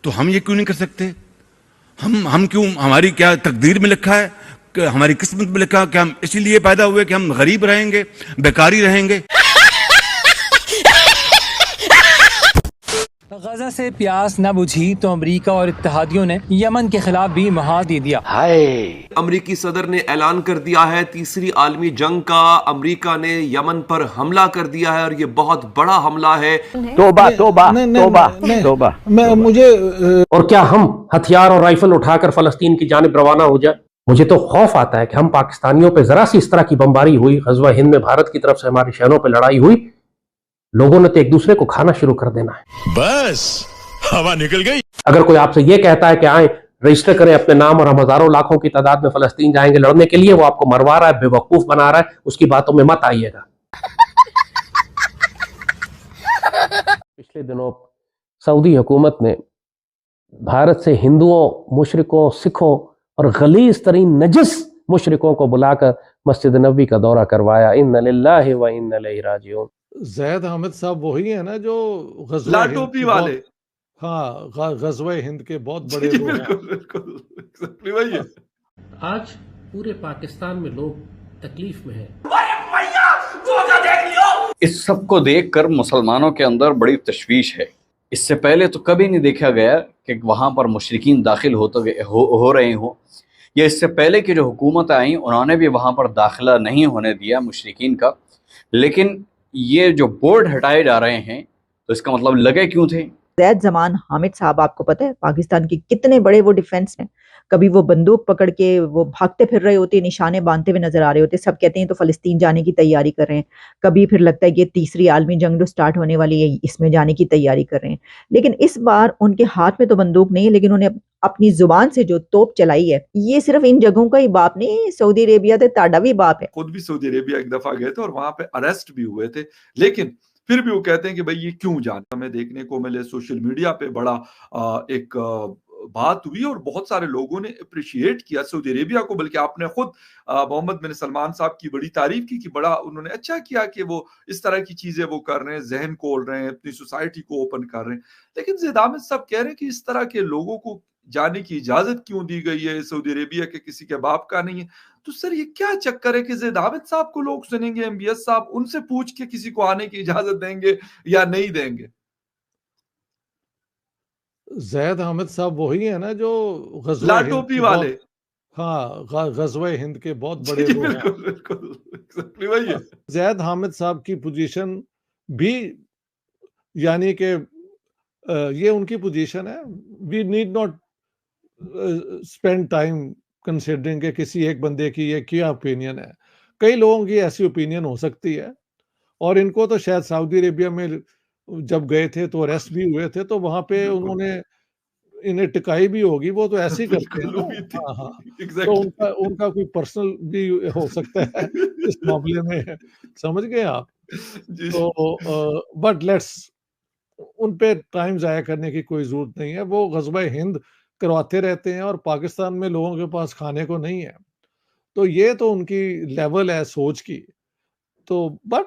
तो हम ये क्यों नहीं कर सकते? हम क्यों, हमारी क्या तकदीर में लिखा है, कि हमारी किस्मत में लिखा है कि हम इसीलिए पैदा हुए कि हम गरीब रहेंगे, बेकारी रहेंगे? गजा से प्यास न बुझी तो अमरीका और इत्तेहादियों ने यमन के खिलाफ भी महाद दे दिया। अमरीकी सदर ने ऐलान कर दिया है तीसरी आलमी जंग का। अमरीका ने यमन पर हमला कर दिया है और ये बहुत बड़ा हमला है। तोबा तोबा तोबा तोबा। मुझे और क्या हम हथियार और राइफल उठाकर फलस्तीन की जानिब रवाना हो जाए? मुझे तो खौफ आता है कि हम पाकिस्तानियों पे जरा सी इस तरह की बमबारी हुई, गज़वा हिंद में भारत की तरफ से हमारे शहरों पे लड़ाई हुई, लोगों ने तो एक दूसरे को खाना शुरू कर देना है। बस हवा निकल गई। अगर कोई आपसे यह कहता है कि आए रजिस्टर करें अपने नाम और हम हजारों लाखों की तादाद में फलस्तीन जाएंगे लड़ने के लिए, वो आपको मरवा रहा है, बेवकूफ बना रहा है, उसकी बातों में मत आइएगा। पिछले दिनों सऊदी हुकूमत ने भारत से हिंदुओं, मुशरिकों, सिखों और गलीज तरीन नजस मुशरिकों को बुलाकर मस्जिद नबवी का दौरा करवाया। इन्ना लिल्लाहि व इन्ना इलैहि राजिऊन। जैद हामिद साहब वही है ना जो लाटोपी वाले। हाँ, गज़वा हिंद के बहुत बड़े वो हैं। बिल्कुल बिल्कुल एग्जैक्टली वही है। आज पूरे पाकिस्तान में लोग तकलीफ में हैं। इस सब को देखकर मुसलमानों के अंदर बड़ी तशवीश है। इससे पहले तो कभी नहीं देखा गया कि वहां पर मुशरिकीन दाखिल हो रहे हों, या इससे पहले की जो हुकूमत आई उन्होंने भी वहां पर दाखिला नहीं होने दिया मुशरिकीन का। लेकिन ये जो बोर्ड हटाए जा रहे हैं तो इसका मतलब लगे क्यों थे? जैद जमान हामिद साहब, आपको पता है पाकिस्तान के कितने बड़े वो डिफेंस हैं। कभी वो बंदूक पकड़ के वो भागते फिर रहे होते, निशाने बांधते हुए नजर आ रहे होते, सब कहते हैं तो फलस्तीन जाने की तैयारी कर रहे हैं। कभी फिर लगता है कि तीसरी आलमी जंग जो स्टार्ट होने वाली है इसमें जाने की तैयारी कर रहे हैं। लेकिन इस बार उनके हाथ में तो बंदूक नहीं है, लेकिन उन्हें अपनी जुबान से जो तोप चलाई है, ये सिर्फ इन जगहों का ही बाप नहीं, सऊदी अरेबिया थे ताड़ा भी बाप है। खुद भी सऊदी अरेबिया एक दफा गए थे और वहां पे अरेस्ट भी हुए थे, लेकिन फिर भी वो कहते हैं कि भाई ये क्यों जाना। हमें देखने को मिले सोशल मीडिया पे बड़ा एक बात हुई और बहुत सारे लोगों ने अप्रिशिएट किया सऊदी अरेबिया को, बल्कि आपने खुद मोहम्मद बिन सलमान साहब की बड़ी तारीफ की कि बड़ा उन्होंने अच्छा किया कि वो इस तरह की चीजें वो कर रहे हैं, जहन खोल रहे हैं, अपनी सोसाइटी को ओपन कर रहे हैं। लेकिन ज़ैद हामिद साहब कह रहे हैं कि इस तरह के लोगों को जाने की इजाजत क्यों दी गई है, सऊदी अरेबिया के किसी के बाप का नहीं है। तो सर ये क्या चक्कर है कि ज़ैद हामिद साहब को लोग सुनेंगे, एमबीएस साहब उनसे पूछ के किसी को आने की इजाजत देंगे या नहीं देंगे? जैद हामिद साहब वही है ना जो लाटोपी वाले। हाँ, गज़वा हिंद के बहुत बड़े वो हैं। बिल्कुल बिल्कुल एग्जैक्टली वही है। जैद हामिद साहब की पोजीशन भी यानी कि ये उनकी पोजीशन है। We need not spend time considering कि किसी एक बंदे की ये क्या ओपिनियन है। कई लोगों की ऐसी ओपिनियन हो सकती है और इनको तो शायद सऊदी अरेबिया में जब गए थे तो अरेस्ट भी हुए थे, तो वहां पे उन्होंने इन्हें टिकाई भी होगी, वो तो ऐसे ही करते हैं बिल्कुल ना। हुई थी। हाँ, हाँ। तो एग्जैक्टली। उनका उनका कोई पर्सनल भी हो सकता है इस मामले में, समझ गए आप? जी। तो बट लेट्स उन पे टाइम ज़ाया करने की कोई ज़रूरत नहीं है। वो ग़ज़वा हिंद करवाते रहते हैं और पाकिस्तान में लोगों के पास खाने को नहीं है। तो ये तो उनकी लेवल है सोच की। तो but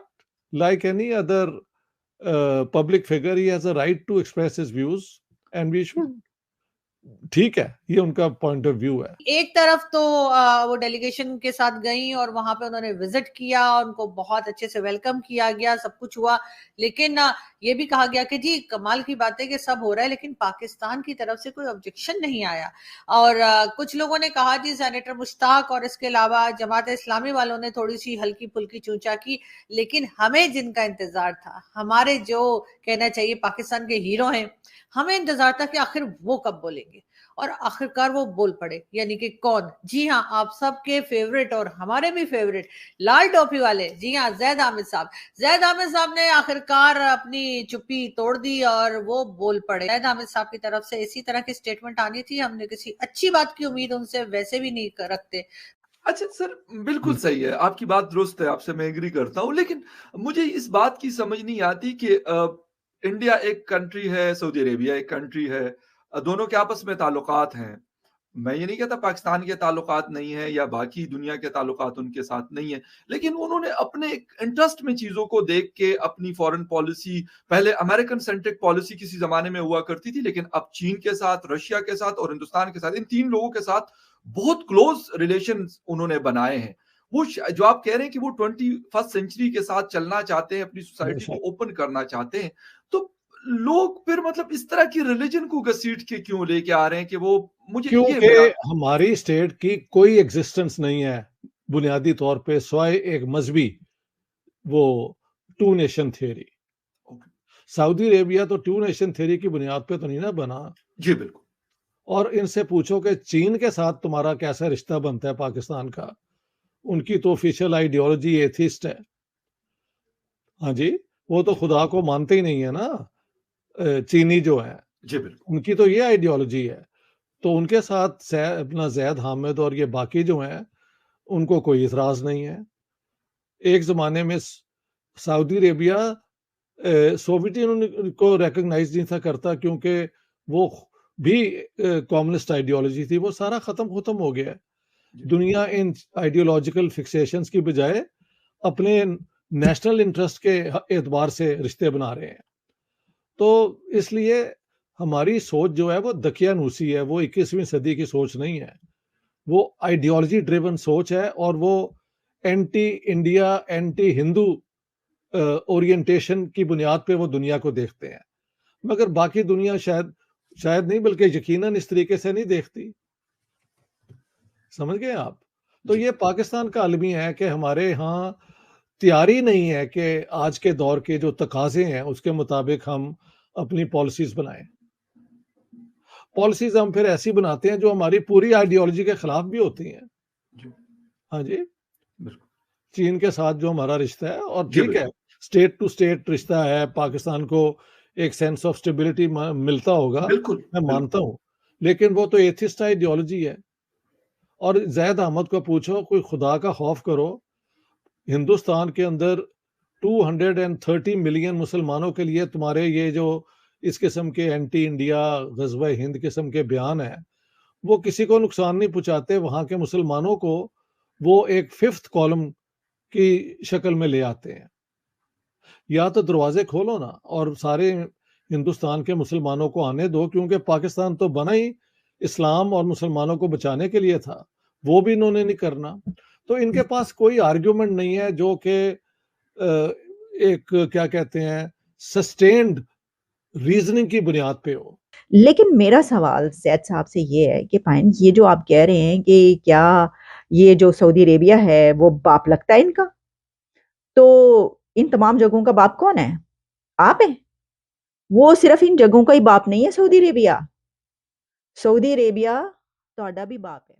like any other public figure he has a right to express his views and we should. ठीक है, ये उनका पॉइंट ऑफ व्यू है। एक तरफ तो वो डेलीगेशन के साथ गई और वहां पे उन्होंने विजिट किया, उनको बहुत अच्छे से वेलकम किया गया, सब कुछ हुआ। लेकिन ये भी कहा गया कि जी कमाल की बात है कि सब हो रहा है, लेकिन पाकिस्तान की तरफ से कोई ऑब्जेक्शन नहीं आया। और कुछ लोगों ने कहा जी सेनेटर मुश्ताक और इसके अलावा जमात इस्लामी वालों ने थोड़ी सी हल्की फुल्की चूचा की, लेकिन हमें जिनका इंतजार था, हमारे जो कहना चाहिए पाकिस्तान के हीरो हैं, हमें इंतजार था कि आखिर वो कब बोलेंगे, और आखिरकार वो बोल पड़े। यानी कि कौन? जी हाँ, आप सबके फेवरेट और हमारे भी फेवरेट लाल टोपी वाले, जी हाँ, जैद हामिद साहब। जैद हामिद साहब ने आखिरकार अपनी चुप्पी तोड़ दी और वो बोल पड़े। जैद हामिद साहब की तरफ से इसी तरह की स्टेटमेंट आनी थी। हमने किसी अच्छी बात की उम्मीद उनसे वैसे भी नहीं रखते। अच्छा सर, बिल्कुल सही है, आपकी बात दुरुस्त है, आपसे मैं एग्री करता हूँ। लेकिन मुझे इस बात की समझ नहीं आती कि इंडिया एक कंट्री है, सऊदी अरेबिया एक कंट्री है, दोनों के आपस में ताल्लुकात हैं। मैं ये नहीं कहता पाकिस्तान के ताल्लुकात नहीं है या बाकी दुनिया के ताल्लुकात उनके साथ नहीं है, लेकिन उन्होंने अपने इंटरेस्ट में चीजों को देख के अपनी फॉरेन पॉलिसी, पहले अमेरिकन सेंट्रिक पॉलिसी किसी जमाने में हुआ करती थी, लेकिन अब चीन के साथ, रशिया के साथ और हिंदुस्तान के साथ, इन 3 लोगों के साथ बहुत क्लोज रिलेशन उन्होंने बनाए हैं। वो जो आप कह रहे हैं कि वो 21st सेंचुरी के साथ चलना चाहते हैं, अपनी सोसाइटी को ओपन करना चाहते हैं, तो लोग फिर मतलब इस तरह की रिलीजन को घसीट के क्यों लेके आ रहे हैं कि वो, मुझे ये क्योंकि हमारी स्टेट की कोई एग्जिस्टेंस नहीं है बुनियादी तौर पे स्वाय एक मजहबी वो 2 नेशन थ्योरी। सऊदी अरेबिया तो 2 नेशन थ्योरी की बुनियाद पे तो नहीं ना बना। जी बिल्कुल। और इनसे पूछो कि चीन के साथ तुम्हारा कैसा रिश्ता बनता है पाकिस्तान का, उनकी तो ऑफिशियल आइडियोलॉजी एथिस्ट है। हाँ जी, वो तो खुदा को मानते ही नहीं है ना, चीनी जो है। जी बिल्कुल। उनकी तो ये आइडियोलॉजी है। तो उनके साथ अपना जैद हामिद और ये बाकी जो हैं, उनको कोई इतराज नहीं है। एक जमाने में सऊदी अरेबिया सोवियत यूनियन को रिकॉग्नाइज नहीं था करता, क्योंकि वो भी कम्युनिस्ट आइडियोलॉजी थी। वो सारा खत्म हो गया है। दुनिया इन आइडियोलॉजिकल फिक्सेशंस की बजाय अपने नेशनल इंटरेस्ट के एतबार से रिश्ते बना रहे हैं। तो इसलिए हमारी सोच जो है वो दकियानूसी है, वो 21वीं सदी की सोच नहीं है, वो आइडियोलॉजी ड्रिवन सोच है, और वो anti India, anti Hindu orientation की बुनियाद पे वो दुनिया को देखते हैं। मगर बाकी दुनिया शायद नहीं, बल्कि यकीनन इस तरीके से नहीं देखती। समझ गए आप? तो ये पाकिस्तान का अलमी है कि हमारे यहाँ तैयारी नहीं है कि आज के दौर के जो तकाजे हैं उसके मुताबिक हम अपनी पॉलिसीज बनाएं। पॉलिसीज हम फिर ऐसी बनाते हैं जो हमारी पूरी आइडियोलॉजी के खिलाफ भी होती हैं। हाँ जी, चीन के साथ जो हमारा रिश्ता है, और ठीक है, स्टेट टू स्टेट रिश्ता है, पाकिस्तान को एक सेंस ऑफ स्टेबिलिटी मिलता होगा, मैं मानता हूँ, लेकिन वो तो एथिस्ट आइडियोलॉजी है। और जैद अहमद को पूछो, कोई खुदा का खौफ करो, हिंदुस्तान के अंदर 230 मिलियन मुसलमानों के लिए तुम्हारे ये जो इस किस्म के एंटी इंडिया, गज़वा हिंद किस्म के बयान है, वो किसी को नुकसान नहीं पहुंचाते। वहां के मुसलमानों को वो एक 5th कॉलम की शक्ल में ले आते हैं। या तो दरवाजे खोलो ना और सारे हिंदुस्तान के मुसलमानों को आने दो, क्योंकि पाकिस्तान तो बना ही इस्लाम और मुसलमानों को बचाने के लिए था, वो भी इन्होंने नहीं करना। तो इनके पास कोई आर्ग्यूमेंट नहीं है जो कि एक क्या कहते हैं सस्टेन्ड रीजनिंग की बुनियाद पे हो। लेकिन मेरा सवाल सैयद साहब से ये है कि फाइन, ये जो आप कह रहे हैं कि क्या ये जो सऊदी अरेबिया है वो बाप लगता है इनका, तो इन तमाम जगहों का बाप कौन है? आप हैं। वो सिर्फ इन जगहों का ही बाप नहीं है सऊदी अरेबिया, सऊदी अरेबिया ਤੁਹਾਡਾ भी बाप है।